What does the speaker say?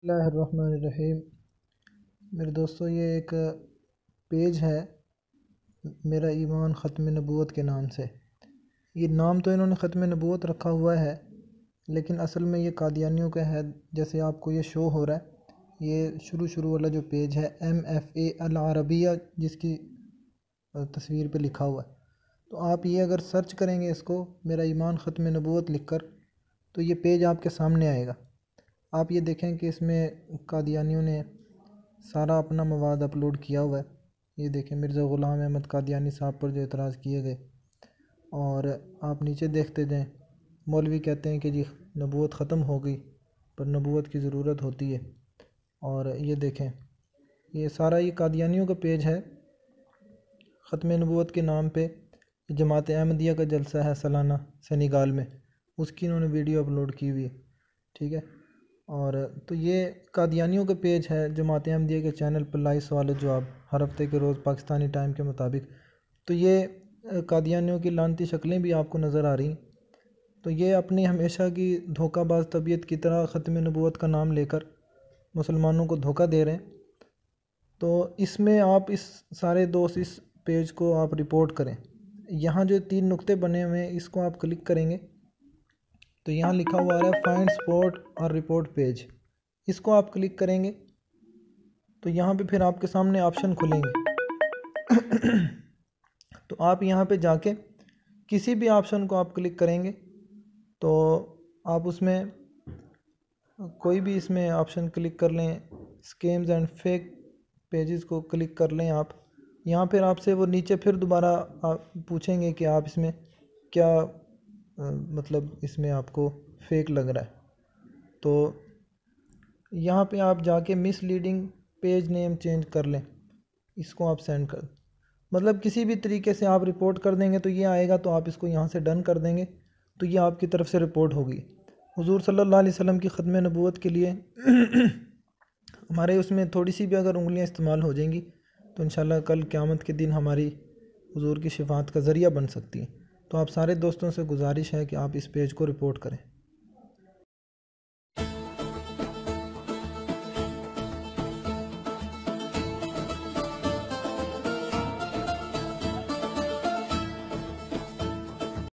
बिस्मिल्लाहिर्रहमानिर्रहीम। मेरे दोस्तों, ये एक पेज है मेरा ईमान ख़त्म नबूवत के नाम से। ये नाम तो इन्होंने ख़त्म नबूवत रखा हुआ है, लेकिन असल में ये कादियानियों का है। जैसे आपको ये शो हो रहा है, ये शुरू वाला जो पेज है MFA अल अरबिया, जिसकी तस्वीर पे लिखा हुआ है। तो आप ये अगर सर्च करेंगे इसको, मेरा ईमान ख़त्म नबूवत लिख कर, तो ये पेज आपके सामने आएगा। आप ये देखें कि इसमें कादियानियों ने सारा अपना मवाद अपलोड किया हुआ है। ये देखें, मिर्ज़ा ग़ुलाम अहमद कादियानी साहब पर जो एतराज़ किए गए। और आप नीचे देखते जाएं, मौलवी कहते हैं कि जी नबूवत ख़त्म हो गई, पर नबूवत की ज़रूरत होती है। और ये देखें, ये सारा ये कादियानियों का पेज है। ख़त्म नबूवत के नाम पे जमात अहमदिया का जलसा है सालाना सेनेगाल में, उसकी इन्होंने वीडियो अपलोड की हुई है। ठीक है। और तो ये कादियानियों का पेज है जमात अहमदिया के चैनल पर लाइव सवाल जवाब हर हफ्ते के रोज़ पाकिस्तानी टाइम के मुताबिक। तो ये कादियानियों की लानती शक्लें भी आपको नज़र आ रही। तो ये अपनी हमेशा की धोखाबाज तबीयत की तरह ख़त्म नबूवत का नाम लेकर मुसलमानों को धोखा दे रहे हैं। तो इसमें आप इस सारे दोस्त इस पेज को आप रिपोर्ट करें। यहाँ जो 3 नुक्ते बने हुए हैं, इसको आप क्लिक करेंगे तो यहाँ लिखा हुआ आ रहा है फाइंड स्पॉट और रिपोर्ट पेज। इसको आप क्लिक करेंगे तो यहाँ पे फिर आपके सामने ऑप्शन खुलेंगे। तो आप यहाँ पे जाके किसी भी ऑप्शन को आप क्लिक करेंगे तो आप उसमें कोई भी इसमें ऑप्शन क्लिक कर लें। स्कैम्स एंड फेक पेजेस को क्लिक कर लें आप। यहाँ फिर आपसे वो नीचे फिर दोबारा पूछेंगे कि आप इसमें क्या मतलब इसमें आपको फेक लग रहा है। तो यहाँ पे आप जाके मिसलीडिंग पेज नेम चेंज कर लें, इसको आप सेंड कर, मतलब किसी भी तरीके से आप रिपोर्ट कर देंगे तो ये आएगा। तो आप इसको यहाँ से डन कर देंगे तो ये आपकी तरफ से रिपोर्ट होगी। हुजूर सल्लल्लाहु अलैहि वसल्लम की ख़त्म नबूवत के लिए हमारे उसमें थोड़ी सी भी अगर उंगलियाँ इस्तेमाल हो जाएंगी तो इंशाल्लाह कल क़यामत के दिन हमारी हुजूर की शिफात का ज़रिया बन सकती है। तो आप सारे दोस्तों से गुजारिश है कि आप इस पेज को रिपोर्ट करें।